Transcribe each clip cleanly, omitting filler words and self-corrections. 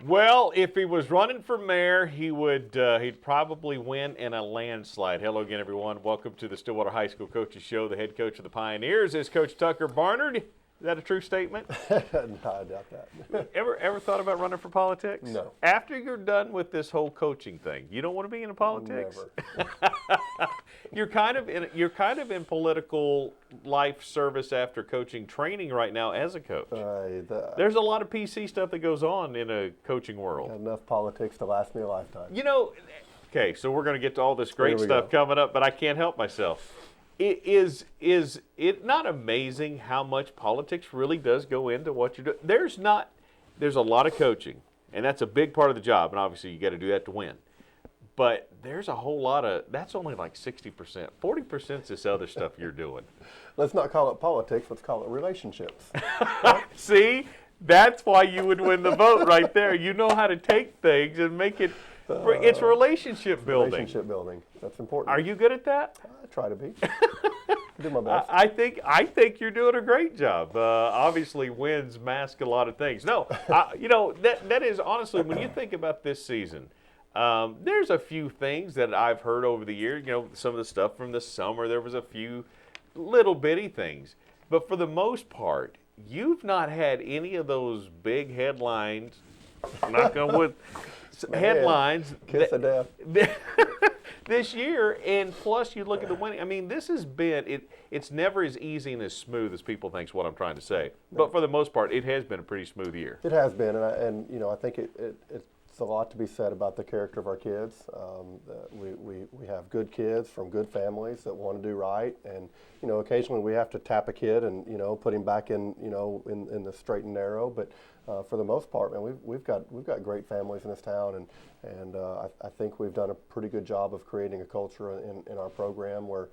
Well, if he was running for mayor, he'd probably win in a landslide. Hello again, everyone. Welcome to the Stillwater High School Coaches Show. The head coach of the Pioneers is Coach Tucker Barnard. Is that a true statement? No, I doubt that. Ever thought about running for politics? No. After you're done with this whole coaching thing, you don't want to be in politics? Never. You're kind of in political life service after coaching training right now as a coach. There's a lot of PC stuff that goes on in a coaching world. Enough politics to last me a lifetime. Okay, so we're going to get to all this great stuff coming up, but I can't help myself. Is it not amazing how much politics really does go into what you're doing? There's a lot of coaching, and that's a big part of the job, and obviously you got to do that to win. But there's a whole lot of, that's only like 60%. 40% is this other stuff you're doing. Let's not call it politics, let's call it relationships. See, that's why you would win the vote right there. You know how to take things and make it, it's relationship building. Relationship building, that's important. Are you good at that? I try to be. Do my best. I think you're doing a great job. Obviously, wins mask a lot of things. No, that is honestly, when you think about this season, there's a few things that I've heard over the years. Some of the stuff from the summer, there was a few little bitty things. But for the most part, you've not had any of those big headlines, knock on wood, headlines. Kiss of death. This year, and plus you look at the winning. I mean, this has been, it's never as easy and as smooth as people think is what I'm trying to say. But for the most part, it has been a pretty smooth year. It has been, and I think it's a lot to be said about the character of our kids. We have good kids from good families that want to do right, and occasionally we have to tap a kid and put him back in in the straight and narrow. But for the most part, man, we've got great families in this town, and I think we've done a pretty good job of creating a culture in our program where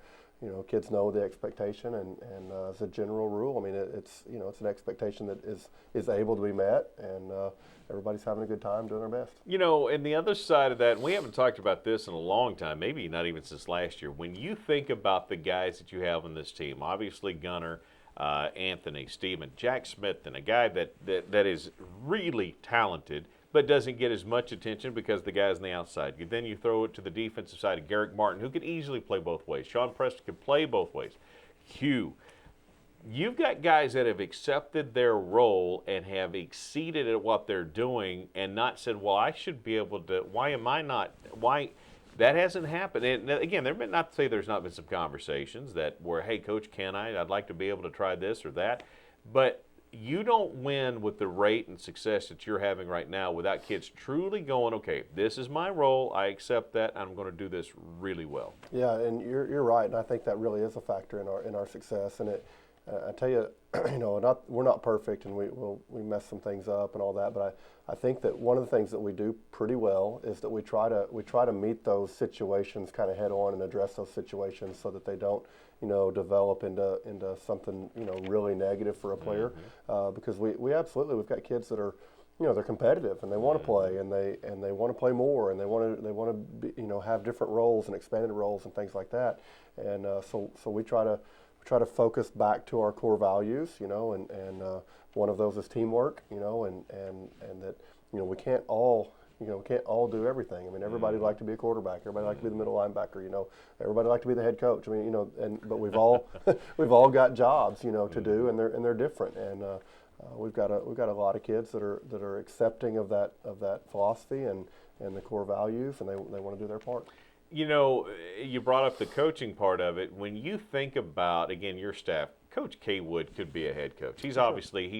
kids know the expectation, and as a general rule, I mean it's an expectation that is able to be met, and everybody's having a good time doing their best. And the other side of that, and we haven't talked about this in a long time, maybe not even since last year. When you think about the guys that you have on this team, obviously Gunner, Anthony, Steven, Jack Smith, and a guy that is really talented but doesn't get as much attention because the guy's on the outside. Then you throw it to the defensive side of Garrick Martin, who could easily play both ways. Sean Preston could play both ways. Hugh. You've got guys that have accepted their role and have exceeded at what they're doing and not said, well, I should be able to, why am I not, why, that hasn't happened. And again, not to say there's not been some conversations that were, hey, Coach, I'd like to be able to try this or that. But you don't win with the rate and success that you're having right now without kids truly going, okay, this is my role, I accept that, and I'm going to do this really well. Yeah, and you're right, and I think that really is a factor in our success. And I tell you, we're not perfect, and we mess some things up and all that. But I think that one of the things that we do pretty well is that we try to meet those situations kind of head on and address those situations so that they don't develop into something really negative for a player. Because we've got kids that are they're competitive and they want to play and they want to play more and they want to have different roles and expanded roles and things like that. And so we try to focus back to our core values, and one of those is teamwork, and that we can't all do everything. I mean, everybody would like to be a quarterback, everybody like to be the middle linebacker, everybody like to be the head coach. I mean, but we've all got jobs, to do, and they're different. And we've got a lot of kids that are accepting of that philosophy and the core values, and they want to do their part. You brought up the coaching part of it. When you think about, again, your staff, Coach K. Wood could be a head coach. He's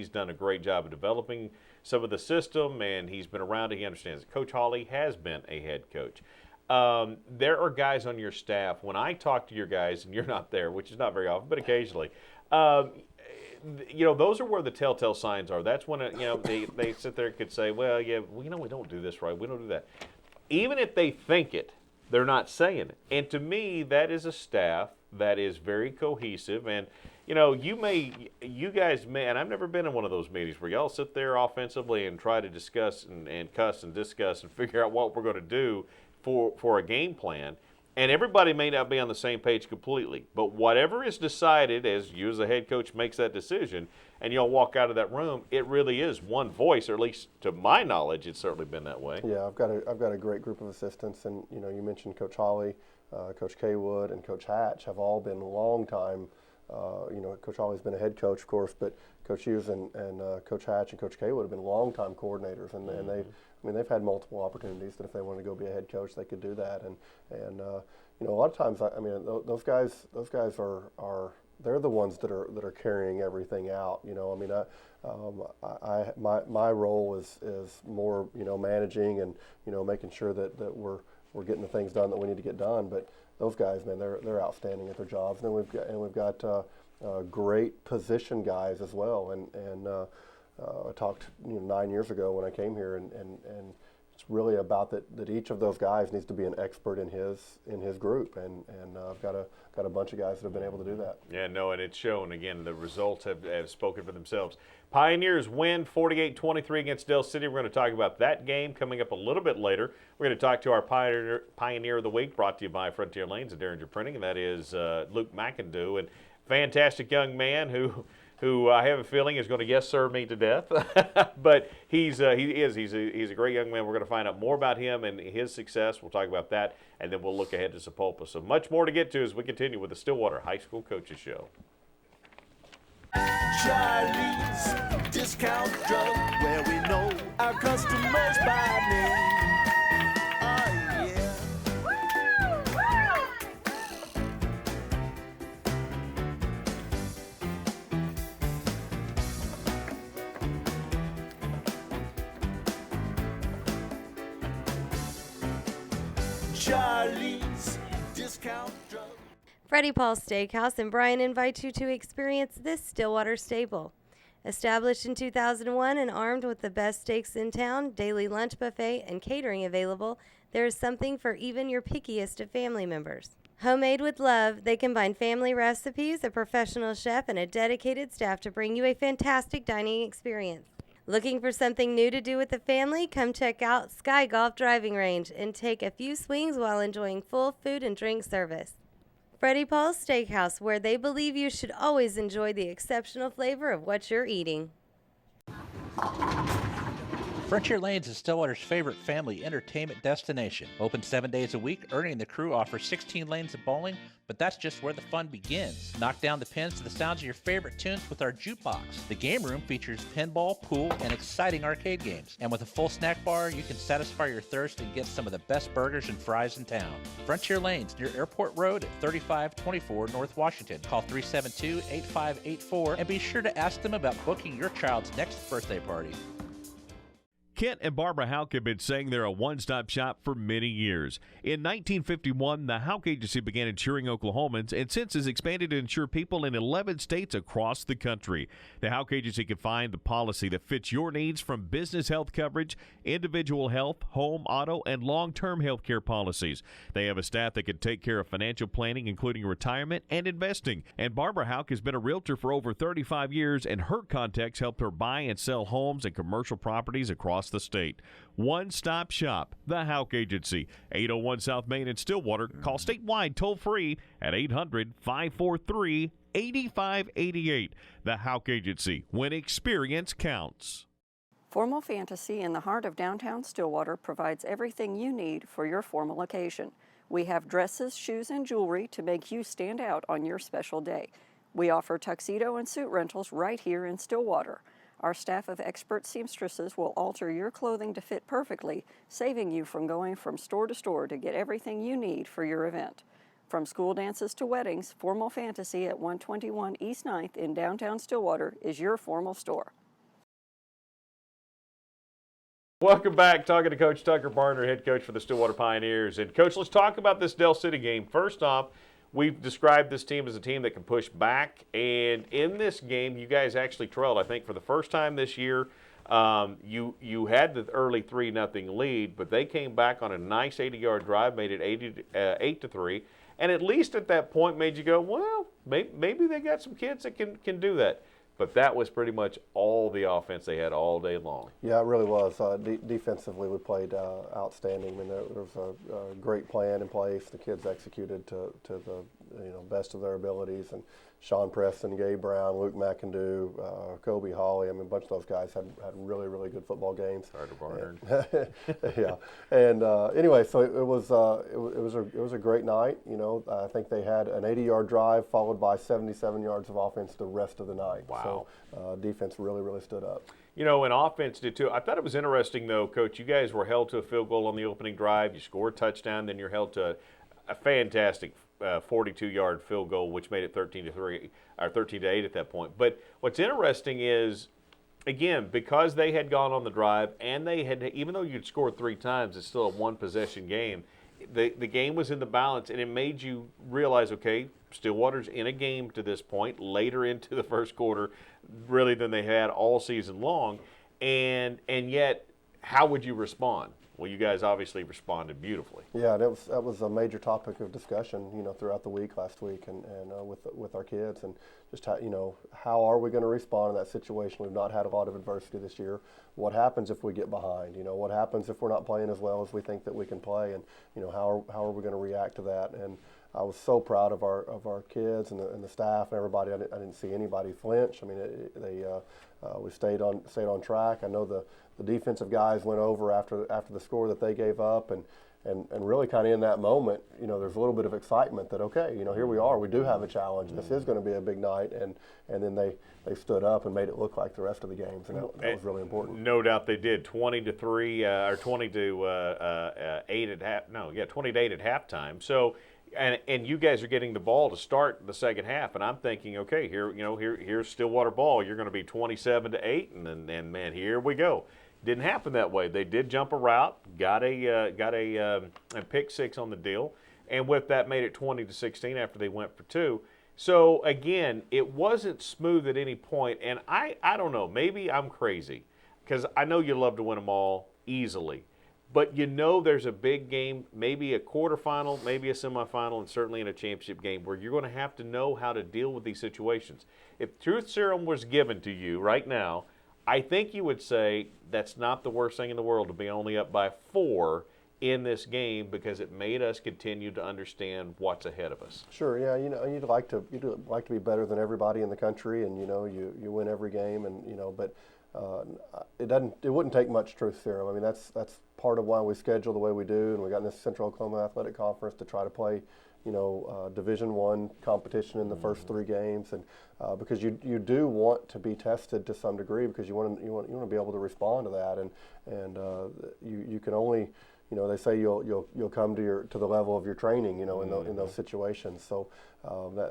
done a great job of developing some of the system, and he's been around it. He understands it. Coach Hawley has been a head coach. There are guys on your staff, when I talk to your guys, and you're not there, which is not very often, but occasionally, those are where the telltale signs are. That's when, they sit there and could say, well, yeah, we don't do this right. We don't do that. Even if they think it, they're not saying it. And to me, that is a staff that is very cohesive. And, you guys may, and I've never been in one of those meetings where y'all sit there offensively and try to discuss and cuss and discuss and figure out what we're going to do for a game plan. And everybody may not be on the same page completely, but whatever is decided as you as the head coach makes that decision and you'll walk out of that room, it really is one voice, or at least to my knowledge, it's certainly been that way. Yeah, I've got a great group of assistants, and you mentioned Coach Holly, Coach Kaywood, and Coach Hatch have all been long time. Coach Holly's been a head coach, of course, but Coach Hughes and Coach Hatch and Coach Kaywood have been long time coordinators, and they've had multiple opportunities that if they wanted to go be a head coach, they could do that. And a lot of times, those guys are they're the ones that are carrying everything out. My role is more managing and making sure that we're getting the things done that we need to get done. But those guys, man, they're outstanding at their jobs. And then we've got great position guys as well. And I talked 9 years ago when I came here, and it's really about that each of those guys needs to be an expert in his group, and I've got a bunch of guys that have been able to do that. Yeah, no, and it's shown. Again, the results have spoken for themselves. Pioneers win 48-23 against Del City. We're going to talk about that game coming up a little bit later. We're going to talk to our Pioneer of the Week, brought to you by Frontier Lanes and Derringer Printing, and that is Luke McIndoe, and fantastic young man who I have a feeling is going to yes sir me to death. But he's a great young man. We're going to find out more about him and his success. We'll talk about that, and then we'll look ahead to Sapulpa. So much more to get to as we continue with the Stillwater High School Coaches Show. Charlie's Discount Drug, where we know our customers by name. Oh, yeah. Charlie's Discount Drug. Freddie Paul's Steakhouse and Brian invite you to experience this Stillwater staple. Established in 2001 and armed with the best steaks in town, daily lunch buffet, and catering available, there is something for even your pickiest of family members. Homemade with love, they combine family recipes, a professional chef, and a dedicated staff to bring you a fantastic dining experience. Looking for something new to do with the family? Come check out Sky Golf Driving Range and take a few swings while enjoying full food and drink service. Freddie Paul's Steakhouse, where they believe you should always enjoy the exceptional flavor of what you're eating. Frontier Lanes is Stillwater's favorite family entertainment destination. Open 7 days a week, Ernie and the crew offer 16 lanes of bowling, but that's just where the fun begins. Knock down the pins to the sounds of your favorite tunes with our jukebox. The game room features pinball, pool, and exciting arcade games. And with a full snack bar, you can satisfy your thirst and get some of the best burgers and fries in town. Frontier Lanes near Airport Road at 3524 North Washington. Call 372-8584 and be sure to ask them about booking your child's next birthday party. Kent and Barbara Houck have been saying they're a one-stop shop for many years. In 1951, the Houck Agency began insuring Oklahomans and since has expanded to insure people in 11 states across the country. The Houck Agency can find the policy that fits your needs, from business health coverage, individual health, home, auto, and long-term health care policies. They have a staff that can take care of financial planning, including retirement and investing. And Barbara Houck has been a realtor for over 35 years, and her contacts helped her buy and sell homes and commercial properties across the state. One-stop shop, the Houck Agency, 801 South Main in Stillwater. Call statewide toll-free at 800-543-8588. The Houck Agency, when experience counts. Formal Fantasy in the heart of downtown Stillwater provides everything you need for your formal occasion. We have dresses, shoes, and jewelry to make you stand out on your special day. We offer tuxedo and suit rentals right here in Stillwater. Our staff of expert seamstresses will alter your clothing to fit perfectly, saving you from going from store to store to get everything you need for your event. From school dances to weddings, Formal Fantasy at 121 East 9th in downtown Stillwater is your formal store. Welcome back. Talking to Coach Tucker Barner, head coach for the Stillwater Pioneers. And, Coach, let's talk about this Del City game. First off, we've described this team as a team that can push back, and in this game, you guys actually trailed. I think for the first time this year, you had the early 3-0 lead, but they came back on a nice 80-yard drive, made it 8-3, and at least at that point made you go, well, maybe they got some kids that can do that. but that was pretty much all the offense they had all day long. Yeah, it really was. Defensively, we played outstanding. I mean, there was a great plan in place. The kids executed to the best of their abilities. And Sean Preston, Gabe Brown, Luke McIndoe, Kobe Hawley. I mean, a bunch of those guys had really, really good football games. Carter Barnard. Yeah. And anyway, so it was a great night. I think they had an 80-yard drive followed by 77 yards of offense the rest of the night. Wow. So defense really, really stood up. And offense did too. I thought it was interesting, though, Coach. You guys were held to a field goal on the opening drive. You scored a touchdown, then you're held to a fantastic 42-yard field goal, which made it 13-3 or 13-8 at that point. But what's interesting is, again, because they had gone on the drive and they had, even though you'd scored 3 times, it's still a one-possession game. The game was in the balance, and it made you realize, okay, Stillwater's in a game to this point, later into the first quarter, really than they had all season long, and yet, how would you respond? Well, you guys obviously responded beautifully. Yeah, that was a major topic of discussion, throughout the week last week, and with our kids, and just how are we going to respond in that situation? We've not had a lot of adversity this year. What happens if we get behind? What happens if we're not playing as well as we think that we can play? And how are we going to react to that? And I was so proud of our kids and the staff and everybody. I didn't see anybody flinch. I mean, we stayed on track. I know the defensive guys went over after the score that they gave up, and really kind of in that moment, there's a little bit of excitement that, okay, here we are, we do have a challenge. This is going to be a big night, and then they stood up and made it look like the rest of the games, and that was really important. No doubt they did. 20-3 or 20-8 at 20-8 at halftime. So. And you guys are getting the ball to start the second half, and I'm thinking, okay, here's Stillwater ball. You're going to be 27-8, and then man, here we go. Didn't happen that way. They did jump a route, got a pick 6 on the deal, and with that made it 20-16 after they went for 2. So again, it wasn't smooth at any point, and I don't know. Maybe I'm crazy because I know you love to win them all easily. But there's a big game, maybe a quarterfinal, maybe a semifinal, and certainly in a championship game where you're going to have to know how to deal with these situations. If truth serum was given to you right now, I think you would say that's not the worst thing in the world to be only up by 4 in this game because it made us continue to understand what's ahead of us. Sure, yeah, you'd like to be better than everybody in the country, and you win every game, and but. It wouldn't take much truth serum. I mean, that's part of why we schedule the way we do, and we got in this Central Oklahoma Athletic Conference to try to play, Division I competition in the first 3 games, and because you do want to be tested to some degree because you want to be able to respond to that, and you can only. They say you'll come to the level of your training, in those situations. So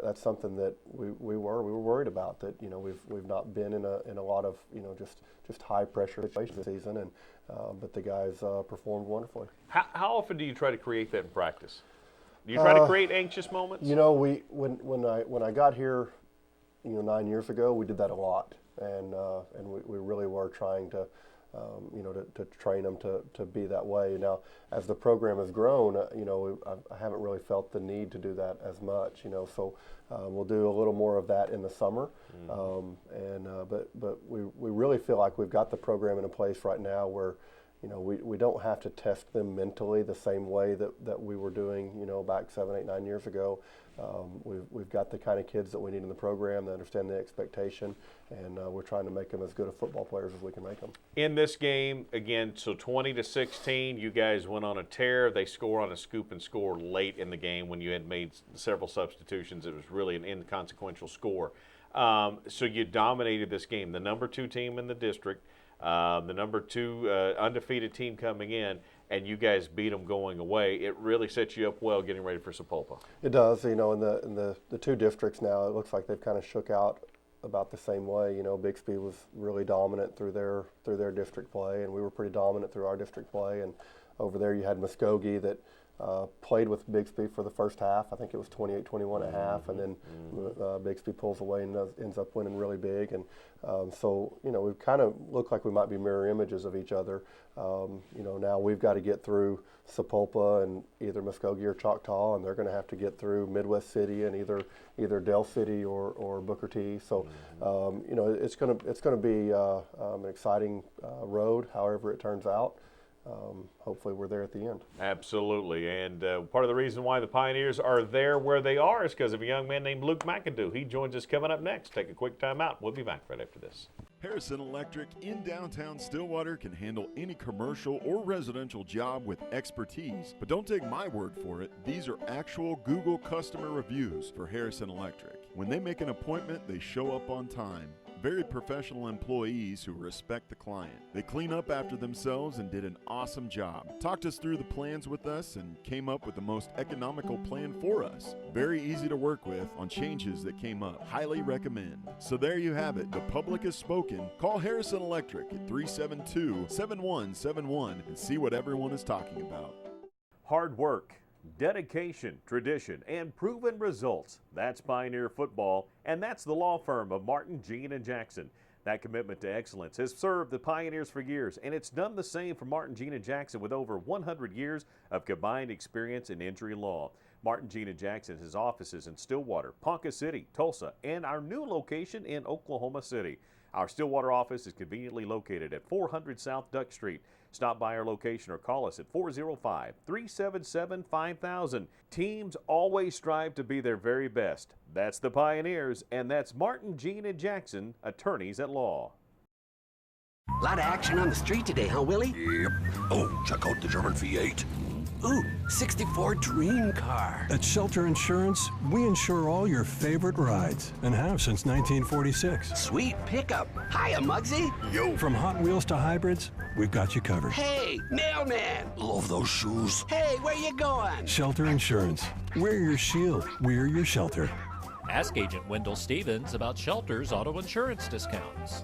that's something that we were worried about. That we've not been in a lot of just high pressure situations this season, and but the guys performed wonderfully. How often do you try to create that in practice? Do you try to create anxious moments? When I got here, 9 years ago, we did that a lot, and we really were trying to. To train them to be that way. Now, as the program has grown, I haven't really felt the need to do that as much. So we'll do a little more of that in the summer. But we really feel like we've got the program in a place right now where, we don't have to test them mentally the same way that we were doing, back 7, 8, 9 years ago. We've got the kind of kids that we need in the program that understand the expectation, and we're trying to make them as good of football players as we can make them. In this game, again, so 20-16, you guys went on a tear. They score on a scoop and score late in the game when you had made several substitutions. It was really an inconsequential score. So you dominated this game. The number 2 team in the district, the number 2 undefeated team coming in, and you guys beat them going away. It really sets you up well getting ready for Sapulpa. It does. In the 2 districts now, it looks like they've kind of shook out about the same way. Bixby was really dominant through their district play, and we were pretty dominant through our district play. And over there, you had Muskogee that played with Bixby for the first half. I think it was 28-21 at half, and then Bixby pulls away and ends up winning really big. And so, you know, we kind of look like we might be mirror images of each other. You know, now we've got to get through Sapulpa and either Muskogee or Choctaw, and they're going to have to get through Midwest City and either Del City or Booker T. So, you know, it's going to be an exciting road, however it turns out. Hopefully we're there at the end. Absolutely, and part of the reason why the Pioneers are there where they are is because of a young man named Luke McAdoo. He joins us coming up next. Take a quick time out. We'll be back right after this. Harrison Electric in downtown Stillwater can handle any commercial or residential job with expertise. But don't take my word for it. These are actual Google customer reviews for Harrison Electric. When they make an appointment, they show up on time. Very professional employees who respect the client. They clean up after themselves and did an awesome job. Talked us through the plans with us and came up with the most economical plan for us. Very easy to work with on changes that came up. Highly recommend. So there you have it. The public has spoken. Call Harrison Electric at 372-7171 and see what everyone is talking about. Hard work, dedication, tradition, and proven results. That's Pioneer football, and that's the law firm of Martin, Jean, and Jackson. That commitment to excellence has served the Pioneers for years, and it's done the same for Martin, Jean, and Jackson with over 100 years of combined experience in injury law. Martin, Jean, and Jackson has offices in Stillwater, Ponca City, Tulsa, and our new location in Oklahoma City. Our Stillwater office is conveniently located at 400 South Duck Street. Stop by our location or call us at 405-377-5000. Teams always strive to be their very best. That's the Pioneers, and that's Martin, Jean, and Jackson, attorneys at law. A lot of action on the street today, huh, Willie? Yep. Oh, check out the German V8. Ooh, 64 dream car. At Shelter Insurance, we insure all your favorite rides and have since 1946. Sweet pickup. Hiya, Muggsy. Yo. From Hot Wheels to hybrids, we've got you covered. Hey, mailman. Love those shoes. Hey, where you going? Shelter Insurance. We're your shield. We're your shelter. Ask Agent Wendell Stevens about Shelter's auto insurance discounts.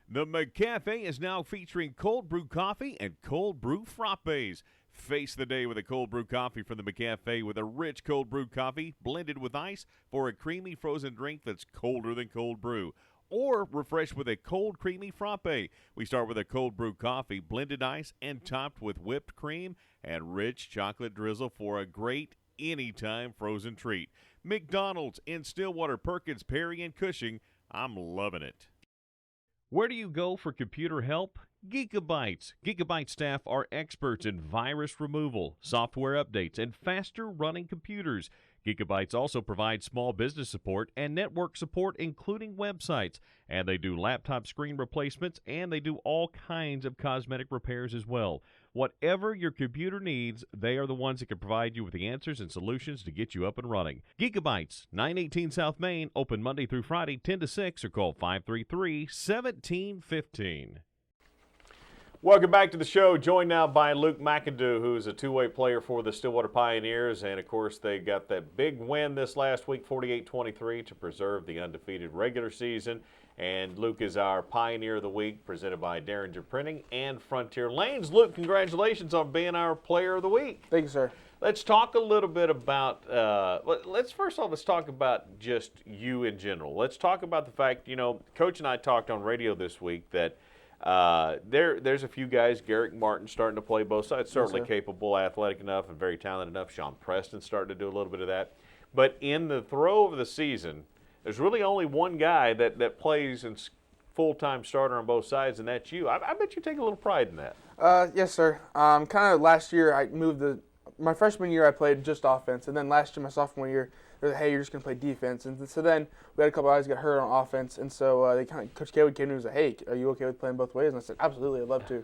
The McCafe is now featuring cold brew coffee and cold brew frappes. Face the day with a cold brew coffee from the McCafe with a rich cold brew coffee blended with ice for a creamy frozen drink that's colder than cold brew. Or refresh with a cold creamy frappe. We start with a cold brew coffee, blended ice, and topped with whipped cream and rich chocolate drizzle for a great anytime frozen treat. McDonald's in Stillwater, Perkins, Perry, and Cushing. I'm loving it. Where do you go for computer help? Gigabytes. Gigabyte staff are experts in virus removal, software updates, and faster running computers. Gigabytes also provides small business support and network support, including websites. And they do laptop screen replacements, and they do all kinds of cosmetic repairs as well. Whatever your computer needs, they are the ones that can provide you with the answers and solutions to get you up and running. Gigabytes, 918 South Main, open Monday through Friday, 10 to 6, or call 533-1715. Welcome back to the show. Joined now by Luke McAdoo, who's a two-way player for the Stillwater Pioneers. And, of course, they got that big win this last week, 48-23, to preserve the undefeated regular season. And Luke is our Pioneer of the Week, presented by Derringer Printing and Frontier Lanes. Luke, congratulations on being our Player of the Week. Thank you, sir. Let's talk a little bit about, let's talk about just you in general. Let's talk about the fact, you know, Coach and I talked on radio this week that there's a few guys, Garrick Martin starting to play both sides, certainly capable, athletic enough, and very talented enough. Sean Preston starting to do a little bit of that. But in the throw of the season, there's really only one guy that plays and full-time starter on both sides, and that's you. I bet you take a little pride in that. Yes, sir. Kind of last year, I moved my freshman year I played just offense, and then last year, my sophomore year, they were like, hey, you're just going to play defense. And so then we had a couple of guys get hurt on offense, and so Coach Kaywood came to me and was like, hey, are you okay with playing both ways? And I said, absolutely, I'd love to.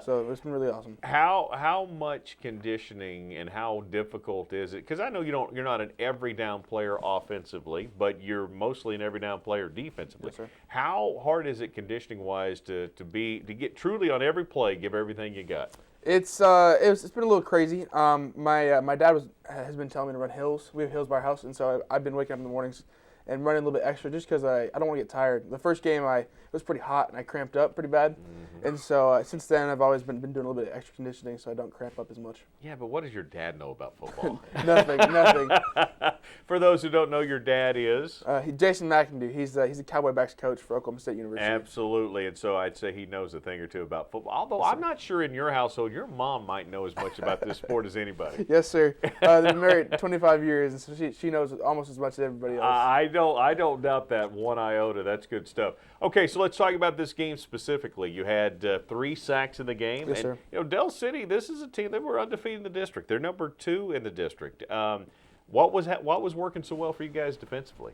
So it's been really awesome. How much conditioning and how difficult is it? Because I know you're not an every down player offensively, but you're mostly an every down player defensively. Yes, sir. How hard is it conditioning wise to get truly on every play, give everything you got? It's been a little crazy. My dad has been telling me to run hills. We have hills by our house, and so I've been waking up in the mornings and running a little bit extra just because I don't want to get tired. The first game it was pretty hot and I cramped up pretty bad, And so since then, I've always been doing a little bit of extra conditioning so I don't cramp up as much. Yeah, but what does your dad know about football? Nothing. For those who don't know, your dad is? Jason McIndoe. He's a Cowboy backs coach for Oklahoma State University. Absolutely, and so I'd say he knows a thing or two about football. Although I'm not sure in your household, your mom might know as much about this sport as anybody. Yes, sir. They've been married 25 years, and so she knows almost as much as everybody else. I don't doubt that one iota. That's good stuff. Okay, so let's talk about this game specifically. You had 3 sacks in the game. Yes, and, sir. You know, Del City, this is a team that were undefeated in the district. They're number 2 in the district. What was working so well for you guys defensively?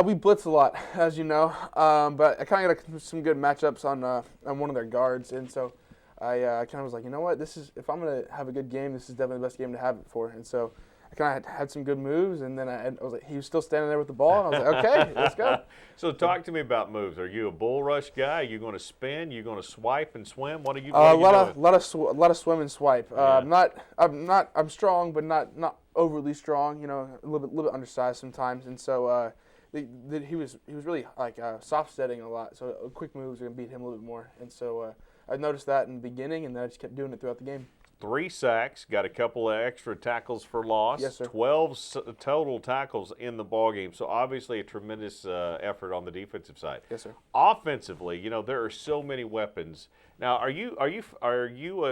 We blitz a lot, as you know, but I kind of got some good matchups on one of their guards, and so I kind of was like, you know what, if I'm gonna have a good game, this is definitely the best game to have it for, and so I kind of had some good moves, and then I was like, he was still standing there with the ball, and I was like, okay, let's go. So talk to me about moves. Are you a bull rush guy? Are you going to spin? You going to swipe and swim? What are you? A lot of swim and swipe. Yeah. I'm strong, but not overly strong. You know, a little bit undersized sometimes, and so he was really like soft setting a lot. So quick moves are gonna beat him a little bit more, and so I noticed that in the beginning, and then I just kept doing it throughout the game. 3 sacks, got a couple of extra tackles for loss. Yes, sir. 12 total tackles in the ballgame. So obviously a tremendous effort on the defensive side. Yes, sir. Offensively, you know, there are so many weapons. Now, are you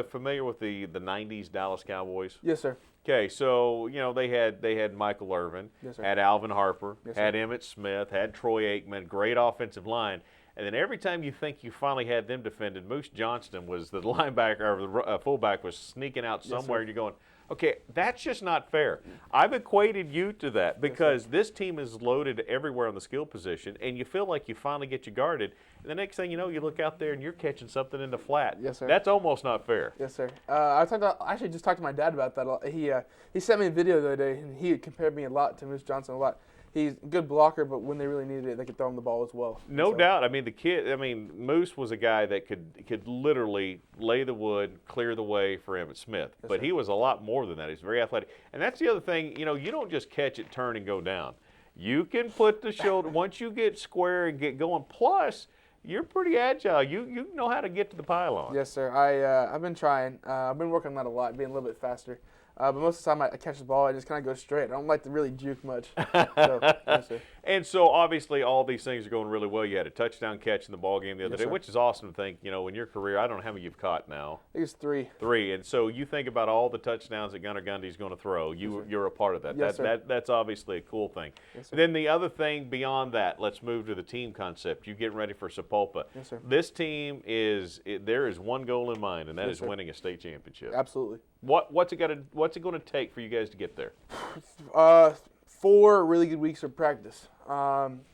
familiar with the 90s Dallas Cowboys? Yes, sir. Okay, so you know they had Michael Irvin, Yes, sir. had Alvin Harper, Yes, had sir. Emmitt Smith, had Troy Aikman, great offensive line. And then every time you think you finally had them defended, Moose Johnston was the linebacker or the fullback was sneaking out somewhere, and you're going, okay, that's just not fair. I've equated you to that because this team is loaded everywhere on the skill position, and you feel like you finally get you guarded. And the next thing you know, you look out there and you're catching something in the flat. Yes, sir. That's almost not fair. Yes, sir. I actually just talked to my dad about that. He sent me a video the other day, and he compared me a lot to Moose Johnson a lot. He's a good blocker, but when they really needed it, they could throw him the ball as well. No doubt. I mean, Moose was a guy that could literally lay the wood, clear the way for Emmitt Smith. Yes, but sir. he was a lot more than that. He's very athletic. And that's the other thing, you know, you don't just catch it, turn, and go down. You can put the shoulder, once you get square and get going, plus you're pretty agile. You know how to get to the pylon. Yes, sir. I've been trying. I've been working on that a lot, being a little bit faster. But most of the time I catch the ball, I just kind of go straight. I don't like to really juke much. So, yes, sir. And so obviously all these things are going really well. You had a touchdown catch in the ball game the other Yes, day, sir. which is awesome to think, you know, in your career, I don't know how many you've caught now. I think it's 3. 3. And so you think about all the touchdowns that Gunnar Gundy's going to throw. You're a part of that. Yes, sir. That's obviously a cool thing. Yes, sir. Then the other thing beyond that, let's move to the team concept. You getting ready for Sapulpa. Yes, sir. This team there is one goal in mind, and that Yes, is sir. winning a state championship. Absolutely. What's it going to take for you guys to get there? 4 really good weeks of practice.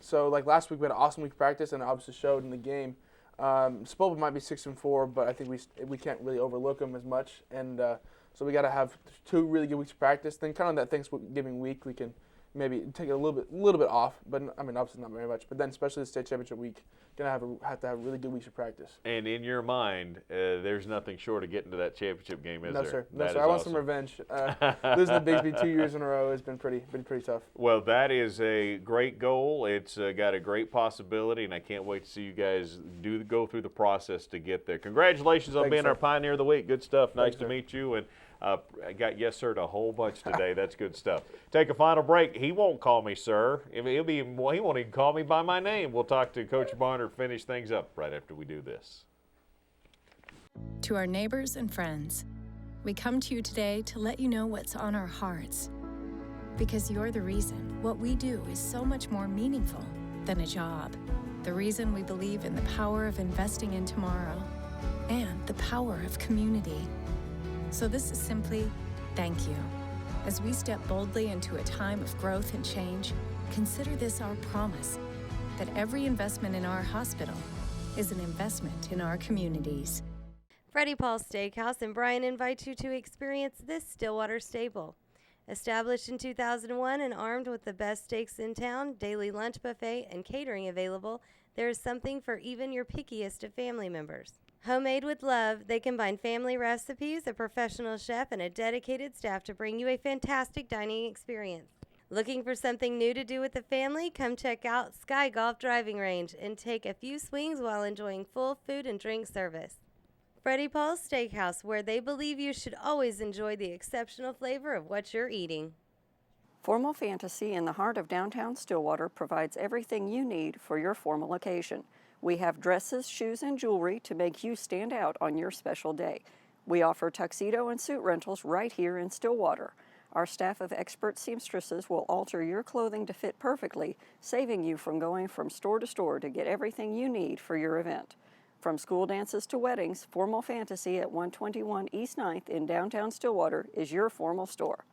So like last week we had an awesome week of practice, and it obviously showed in the game. Spolpa might be 6-4, but I think we can't really overlook them as much, and so we got to have 2 really good weeks of practice. Then kind of that Thanksgiving week we can maybe take it a little bit off, but I mean obviously not very much. But then especially the state championship week, gonna have to have really good weeks of practice. And in your mind, there's nothing short of getting to that championship game, is No, there? sir. No, That sir. is I want awesome. some revenge. Losing to Bigsby 2 years in a row has been pretty tough. Well, that is a great goal. It's got a great possibility, and I can't wait to see you guys go through the process to get there. Congratulations on Thanks, being sir. our Pioneer of the Week. Good stuff. Nice Thanks, to sir. meet you. And I got yes, sir, to a whole bunch today. That's good stuff. Take a final break. He won't call me sir. He won't even call me by my name. We'll talk to Coach Barner, finish things up right after we do this. To our neighbors and friends, we come to you today to let you know what's on our hearts. Because you're the reason what we do is so much more meaningful than a job. The reason we believe in the power of investing in tomorrow and the power of community. So this is simply thank you. As we step boldly into a time of growth and change, consider this our promise that every investment in our hospital is an investment in our communities. Freddie Paul Steakhouse and Brian invite you to experience this Stillwater staple. Established in 2001 and armed with the best steaks in town, daily lunch buffet, and catering available, there is something for even your pickiest of family members. Homemade with love, they combine family recipes, a professional chef, and a dedicated staff to bring you a fantastic dining experience. Looking for something new to do with the family? Come check out Sky Golf Driving Range and take a few swings while enjoying full food and drink service. Freddie Paul's Steakhouse, where they believe you should always enjoy the exceptional flavor of what you're eating. Formal Fantasy in the heart of downtown Stillwater provides everything you need for your formal occasion. We have dresses, shoes, and jewelry to make you stand out on your special day. We offer tuxedo and suit rentals right here in Stillwater. Our staff of expert seamstresses will alter your clothing to fit perfectly, saving you from going from store to store to get everything you need for your event. From school dances to weddings, Formal Fantasy at 121 East 9th in downtown Stillwater is your formal store.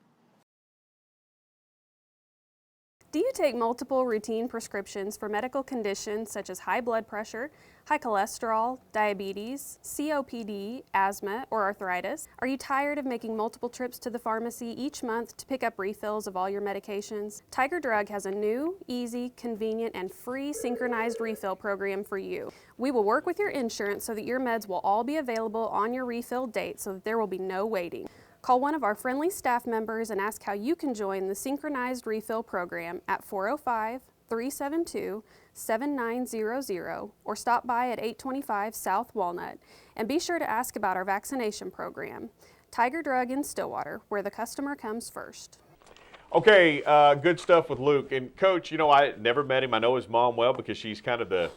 Do you take multiple routine prescriptions for medical conditions such as high blood pressure, high cholesterol, diabetes, COPD, asthma, or arthritis? Are you tired of making multiple trips to the pharmacy each month to pick up refills of all your medications? Tiger Drug has a new, easy, convenient, and free synchronized refill program for you. We will work with your insurance so that your meds will all be available on your refill date so that there will be no waiting. Call one of our friendly staff members and ask how you can join the Synchronized Refill Program at 405-372-7900 or stop by at 825 South Walnut. And be sure to ask about our vaccination program. Tiger Drug in Stillwater, where the customer comes first. Okay, good stuff with Luke. And Coach, you know, I never met him. I know his mom well because she's kind of the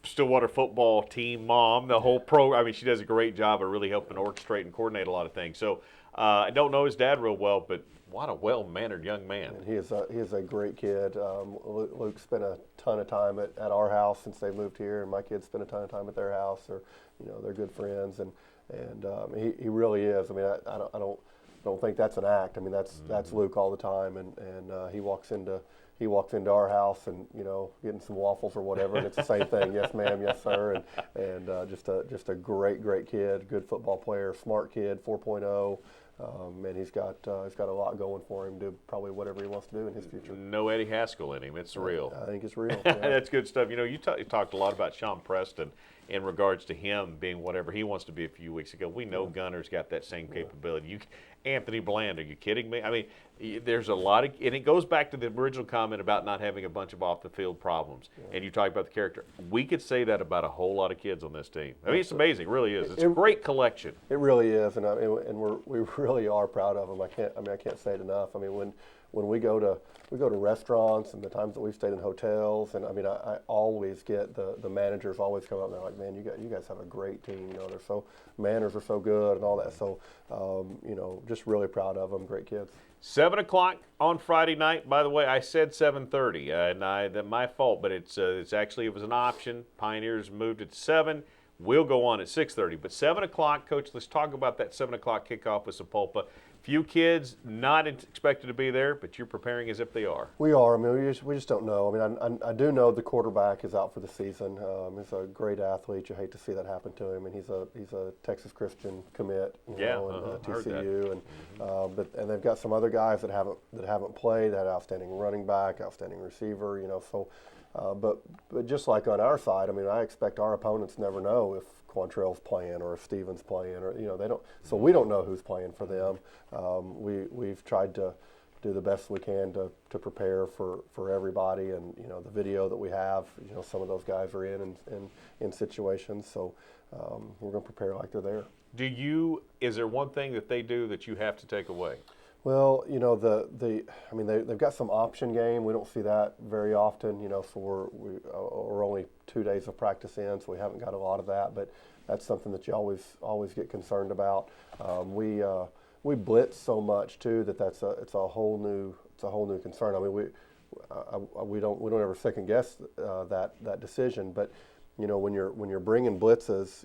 Stillwater football team mom, the whole program. I mean, she does a great job of really helping orchestrate and coordinate a lot of things. So I don't know his dad real well, but what a well-mannered young man. And he is a great kid. Luke spent a ton of time at our house since they moved here, and my kids spent a ton of time at their house. They're good friends, and he really is. I mean, I don't think that's an act. I mean, that's Luke all the time, and he walks into our house and getting some waffles or whatever, and it's the same thing. Yes, ma'am. Yes, sir. And just a great kid, good football player, smart kid, 4.0. And he's got a lot going for him to do probably whatever he wants to do in his future. No Eddie Haskell in him. It's real. I think it's real. Yeah. That's good stuff. You talked a lot about Sean Preston in regards to him being whatever he wants to be a few weeks ago. We know Gunner's got that same capability. Anthony Bland, are you kidding me? I mean, there's a lot of, and it goes back to the original comment about not having a bunch of off-the-field problems. Yeah. And you talk about the character. We could say that about a whole lot of kids on this team. I mean, it's amazing. It really is. It's a great collection. It really is, and we really are proud of them. I can't say it enough. I mean, when we go to restaurants and the times that we've stayed in hotels, and I always get the managers always come up and they're like, man, you guys have a great team. Manners are so good and all that. So just really proud of them. Great kids. 7 o'clock on Friday night. By the way, I said 7:30, and that's my fault, but it was an option. Pioneers moved it to 7. We'll go on at 6:30, but 7 o'clock, Coach. Let's talk about that 7 o'clock kickoff with Sapulpa. Few kids not expected to be there, but you're preparing as if they are. We are. I mean, we just don't know. I mean, I do know the quarterback is out for the season. He's a great athlete. You hate to see that happen to him, and he's a Texas Christian commit. TCU, and they've got some other guys that haven't played. That had outstanding running back, outstanding receiver. But just like on our side, I mean, I expect our opponents never know if Quantrell's playing or if Steven's playing, or they don't. So we don't know who's playing for them. We've tried to do the best we can to prepare for everybody, and the video that we have, some of those guys are in situations. So we're going to prepare like they're there. Is there one thing that they do that you have to take away? Well, they've got some option game. We don't see that very often, so we're only 2 days of practice in, so we haven't got a lot of that, but that's something that you always get concerned about. We blitz so much too that it's a whole new concern. I mean, we don't ever second guess that decision, but when you're bringing blitzes,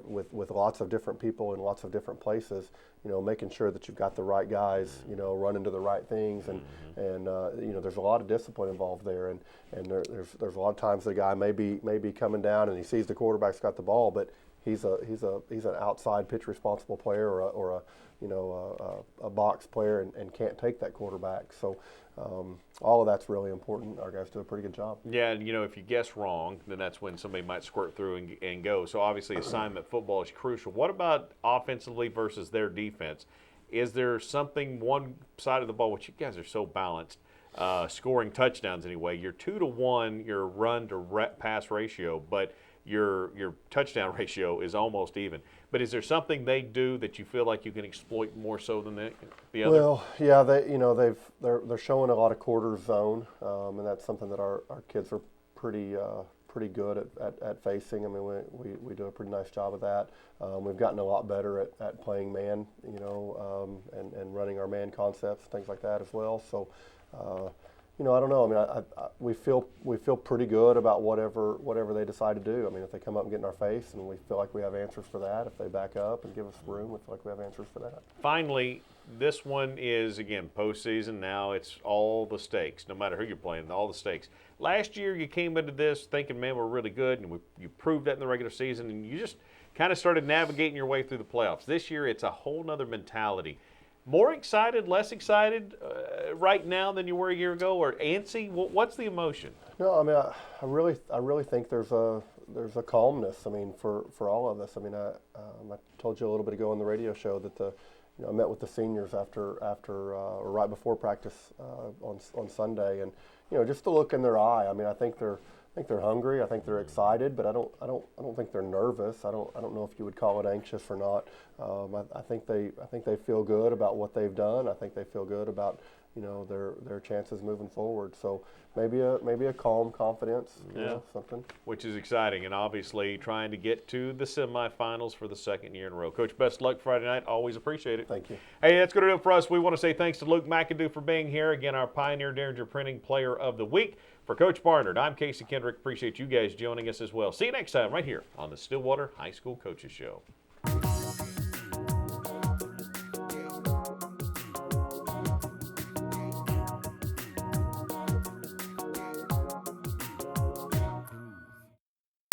with lots of different people in lots of different places, making sure that you've got the right guys, running to the right things, and there's a lot of discipline involved there, and there's a lot of times the guy may be coming down and he sees the quarterback's got the ball, but he's an outside pitch responsible player or a box player and can't take that quarterback. So all of that's really important. Our guys do a pretty good job. Yeah, and if you guess wrong, then that's when somebody might squirt through and go. So obviously assignment football is crucial. What about offensively versus their defense? Is there something one side of the ball, which you guys are so balanced, scoring touchdowns anyway, you're 2-to-1 your run to pass ratio, but your touchdown ratio is almost even. But is there something they do that you feel like you can exploit more so than the other? Well, yeah, they're showing a lot of quarter zone, and that's something that our kids are pretty good at facing. I mean, we do a pretty nice job of that. We've gotten a lot better at playing man, and running our man concepts, things like that as well. So, I don't know. I mean, we feel pretty good about whatever they decide to do. I mean, if they come up and get in our face, and we feel like we have answers for that. If they back up and give us room, we feel like we have answers for that. Finally, this one is, again, postseason. Now it's all the stakes, no matter who you're playing, all the stakes. Last year you came into this thinking, man, we're really good, and you proved that in the regular season, and you just kind of started navigating your way through the playoffs. This year it's a whole nother mentality. More excited, less excited right now than you were a year ago, or antsy? What's the emotion? No, I mean, I really think there's a calmness. I mean, for all of us. I mean, I told you a little bit ago on the radio show that I met with the seniors after or right before practice on Sunday, and just the look in their eye. I mean, I think they're hungry. I think they're excited, but I don't think they're nervous. I don't know if you would call it anxious or not. I think they feel good about what they've done. I think they feel good about their chances moving forward. So maybe a calm confidence, something. Which is exciting, and obviously trying to get to the semifinals for the second year in a row. Coach, best luck Friday night. Always appreciate it. Thank you. Hey, that's going to do it for us. We want to say thanks to Luke McAdoo for being here. Again, our Pioneer Derringer Printing Player of the Week. For Coach Barnard, I'm Casey Kendrick. Appreciate you guys joining us as well. See you next time right here on the Stillwater High School Coaches Show.